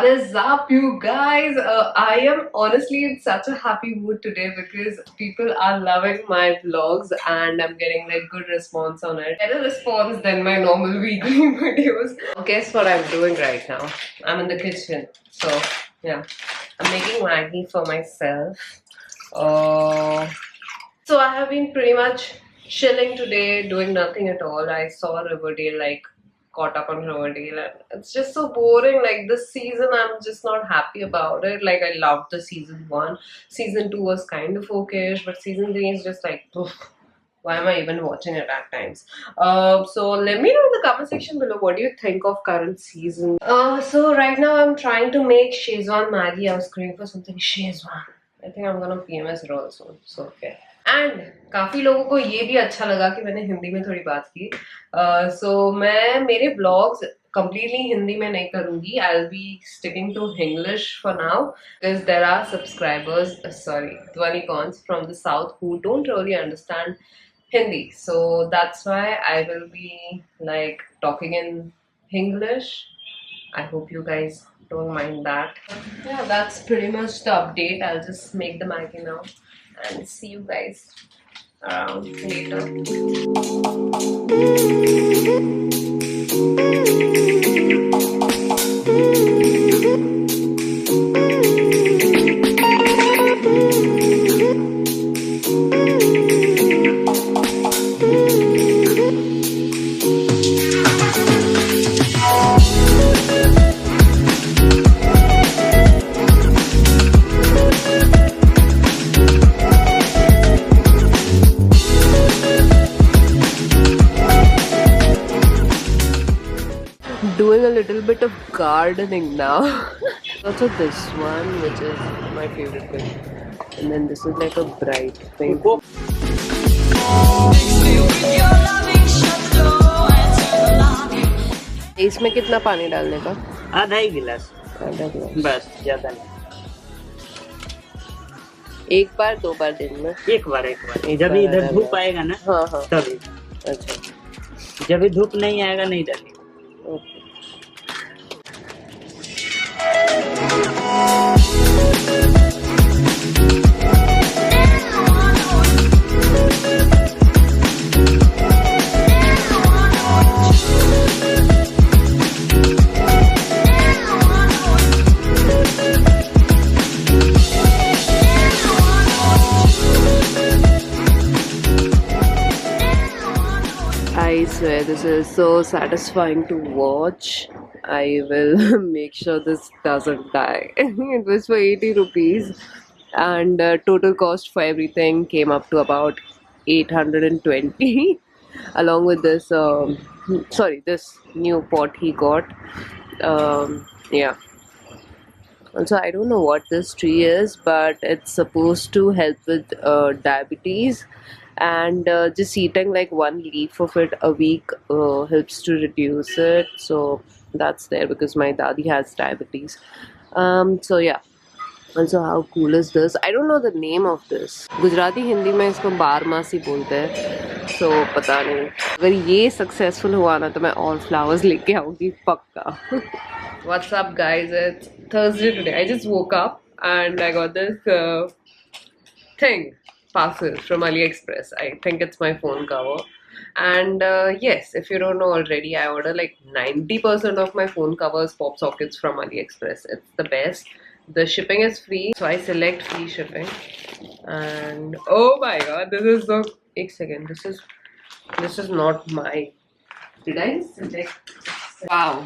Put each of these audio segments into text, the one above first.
is up, you guys? I am honestly in such a happy mood today because people are loving my vlogs and I'm getting like good response on it. Better response than my normal weekly videos. Guess what I'm doing right now? I'm in the kitchen. So yeah, I'm making Maggie for myself. So I have been pretty much chilling today, doing nothing at all. I saw Riverdale, like caught up on Riverdale, and it's just so boring. Like this season, I'm just not happy about it. Like I loved the season 1. Season 2 was kind of okay, but season 3 is just like, oof, why am I even watching it at times? So let me know in the comment section below what do you think of current season. So right now I'm trying to make Szechuan Maggi. I was craving for something Szechuan. I think I'm gonna PMS roll soon. So okay. And काफी लोगों को ये भी अच्छा लगा कि मैंने हिंदी में थोड़ी बात की. सो मैं मेरे ब्लॉग्स completely हिंदी में नहीं करूंगी. I'll be sticking to English for now because there are subscribers, Dhwani cons from the south who don't really understand Hindi. So that's why I will be like talking in English. I hope you guys don't mind that. Yeah, that's pretty much the update. I'll just make the Maggi now and see you guys around later. Doing a little bit of gardening now. Also this one, which is my favorite thing, and then this is like a bright pink. इसमें कितना पानी डालने का? आधा ही गिलास. बस, ज्यादा नहीं. एक बार 2 बार दिन में? एक बार. जब इधर धूप आएगा ना, हाँ तभी. अच्छा. जब धूप नहीं आएगा नहीं डालेंगे. Okay. I swear this is so satisfying to watch. I will make sure this doesn't die. It was for 80 rupees and total cost for everything came up to about 820 along with this this new pot he got. Yeah. Also, I don't know what this tree is, but it's supposed to help with diabetes, and just eating like 1 leaf of it a week helps to reduce it. So that's there because my dadi has diabetes. So yeah. Also, how cool is this? I don't know the name of this. Gujarati Hindi में इसको बारमासी बोलते हैं. So पता नहीं. अगर ये successful हुआ ना तो मैं all flowers लेके आऊँगी पक्का. What's up, guys? It's Thursday today. I just woke up and I got this parcel from AliExpress. I think it's my phone cover. And yes, if you don't know already, I order like 90% of my phone covers, pop sockets from AliExpress. It's the best. The shipping is free, so I select free shipping. And oh my god, this is so. Ek second, this is not my. Did I select? Wow,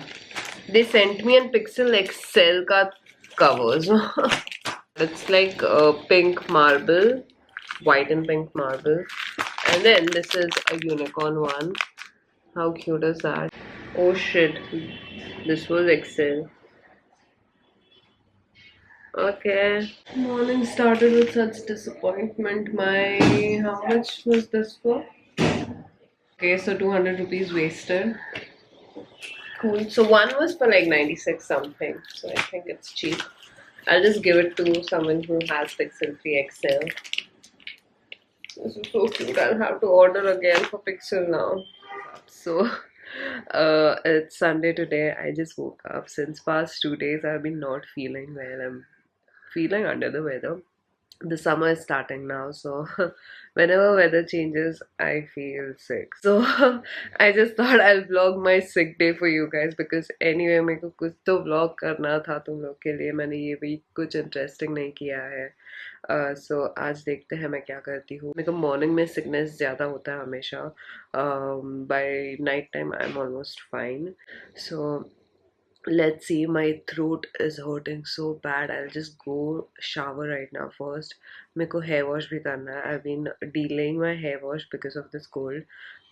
they sent me an Pixel XL ka covers. It's like pink marble, white and pink marble, and then this is a unicorn one. How cute is that? Oh shit, this was XL. Okay. Morning started with such disappointment. How much was this for? Okay, so 200 rupees wasted. Cool. So one was for like 96 something. So I think it's cheap. I'll just give it to someone who has Pixel 3 XL. This is so cute. I'll have to order again for Pixel now. So It's Sunday today. I just woke up. Since past 2 days, I've been not feeling well. I'm feeling under the weather. The summer is starting now, so whenever weather changes, I feel sick. So I just thought I'll vlog my sick day for you guys because anyway मेरे को कुछ तो vlog करना था तुम लोग के लिए. मैंने ये week कुछ interesting नहीं किया है. So आज देखते हैं मैं क्या करती हूँ. मेरे को morning में sickness ज़्यादा होता है हमेशा. By night time I'm almost fine. So let's see. My throat is hurting so bad. I'll just go shower right now first. मेरे को hair wash भी करना है. I've been delaying my hair wash because of this cold,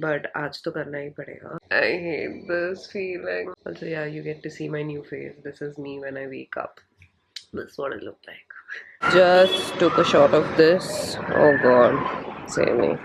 but आज तो करना ही पड़ेगा. I hate this feeling. Also, yeah, you get to see my new face. This is me when I wake up. This is what I look like. Just took a shot of this. Oh God, save me.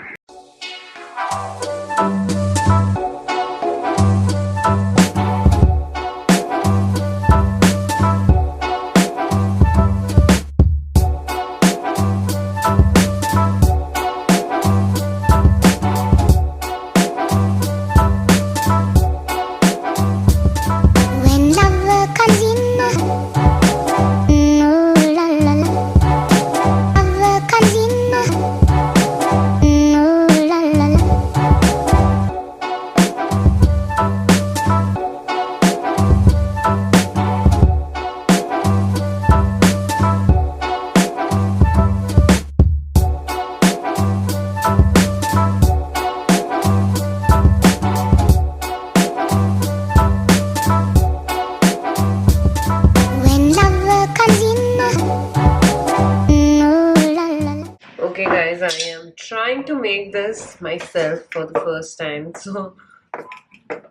Okay guys, I am trying to make this myself for the first time, so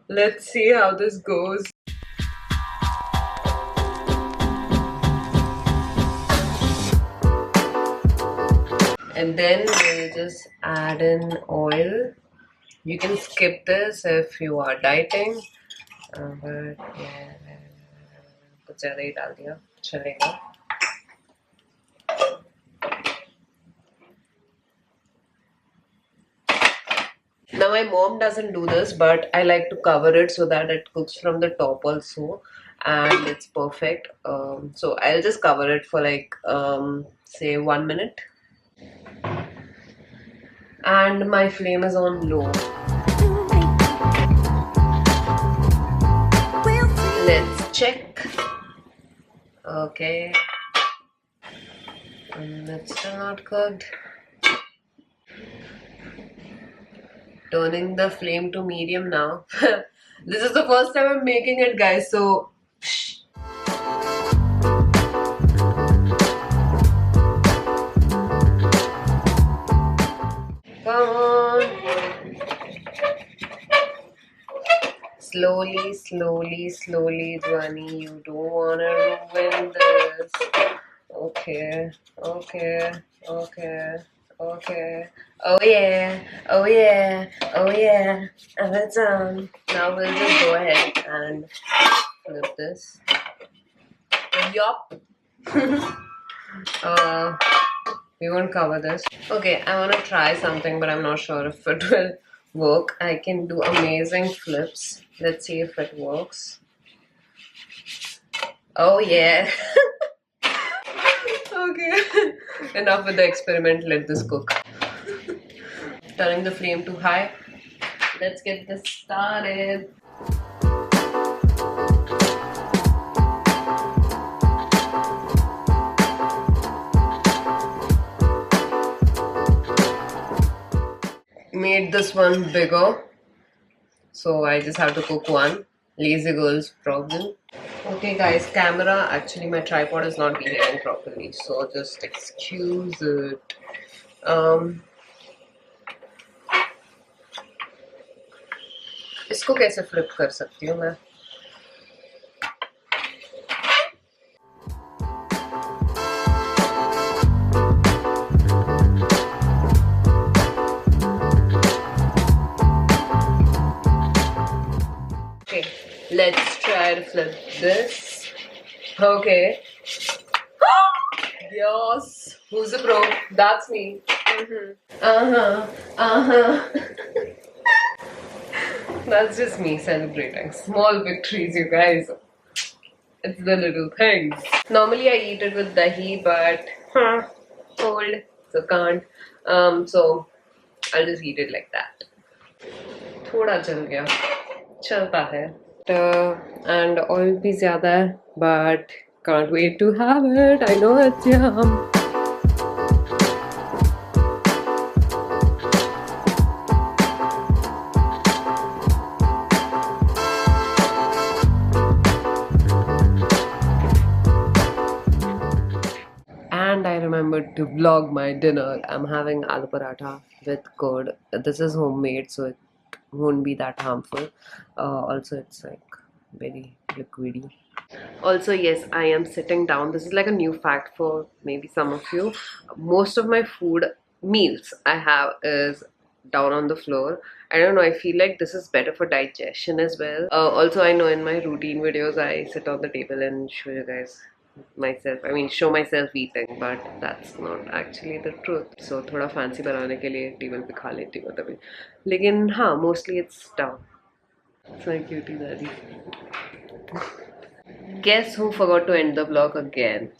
let's see how this goes. And then we'll just add in oil. You can skip this if you are dieting, but yeah, कुछ ज़्यादा ही डाल दिया, चलेगा. Now my mom doesn't do this, but I like to cover it so that it cooks from the top also, and it's perfect. So I'll just cover it for like say 1 minute, and my flame is on low. Let's check. Okay, and it's still not cooked. Turning the flame to medium now. This is the first time I'm making it, guys, so come on. Slowly, slowly, slowly, Dhwani. You don't wanna ruin this. Okay, okay, okay. Okay. Oh yeah. Oh yeah. Oh yeah. And it's on. Now we'll just go ahead and flip this. Yup. We won't cover this. Okay, I want to try something, but I'm not sure if it will work. I can do amazing flips. Let's see if it works. Oh yeah. Okay. Enough with the experiment. Let this cook. Turning the flame too high. Let's get this started. Made this one bigger, so I just have to cook one. Lazy girl's problem. Okay guys, camera, actually my tripod is not behaving properly, so just excuse it. इसको कैसे flip कर सकती हूँ मैं? Okay, let's try to flip this. Okay. Yes. Who's the pro? That's me. That's just me celebrating small victories, you guys. It's the little things. Normally I eat it with dahi, but cold, so can't. So I'll just eat it like that. थोड़ा जल गया, चलता है. And oil भी ज़्यादा है, but can't wait to have it. I know it's yum. And I remembered to vlog my dinner. I'm having aloo paratha with curd. This is homemade, so it won't be that harmful. Also, it's like very liquidy. Also, yes, I am sitting down. This is like a new fact for maybe some of you. Most of my food meals I have is down on the floor. I don't know, I feel like this is better for digestion as well. Also, I know in my routine videos I sit on the table and show you guys myself, I mean show myself eating, but that's not actually the truth. So थोड़ा fancy बनाने के लिए table पे खा लेती हूँ तभी, लेकिन हाँ mostly it's down. So cutie daddy. Guess who forgot to end the vlog again?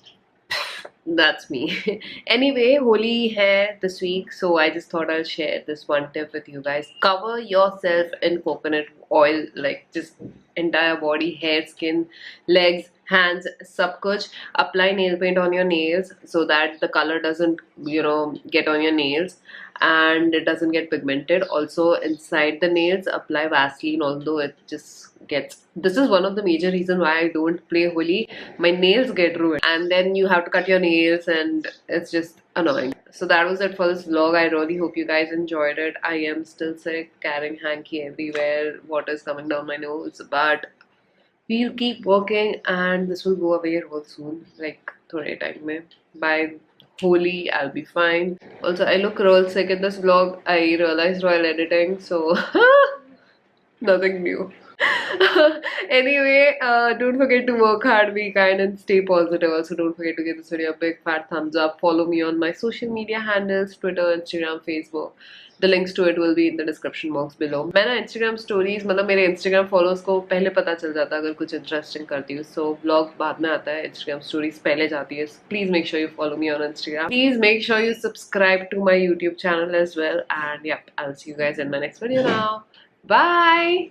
That's me. Anyway, Holi hai this week, so I just thought I'll share this one tip with you guys. Cover yourself in coconut oil, like just entire body, hair, skin, legs, hands, sab kuch. Apply nail paint on your nails so that the color doesn't, get on your nails and it doesn't get pigmented. Also, inside the nails, apply Vaseline, although it just gets. This is one of the major reasons why I don't play Holi. My nails get ruined, and then you have to cut your nails, and it's just annoying. So that was it for this vlog. I really hope you guys enjoyed it. I am still sick, carrying hanky everywhere, water is coming down my nose, but we'll keep working, and this will go away real soon, like thode time mein. By Holi, I'll be fine. Also, I look real sick in this vlog. I realized while editing, so nothing new. Anyway, don't forget to work hard, be kind, and stay positive. Also, don't forget to give this video a big fat thumbs up. Follow me on my social media handles, Twitter, Instagram, Facebook. The links to it will be in the description box below. मैं ना Instagram stories, मतलब मेरे Instagram followers को पहले पता चल जाता है अगर कुछ interesting करती हूँ. So vlog बाद में आता है, Instagram stories पहले जाती है. Please make sure you follow me on Instagram. Please make sure you subscribe to my YouTube channel as well. And yep, I'll see you guys in my next video now. Bye.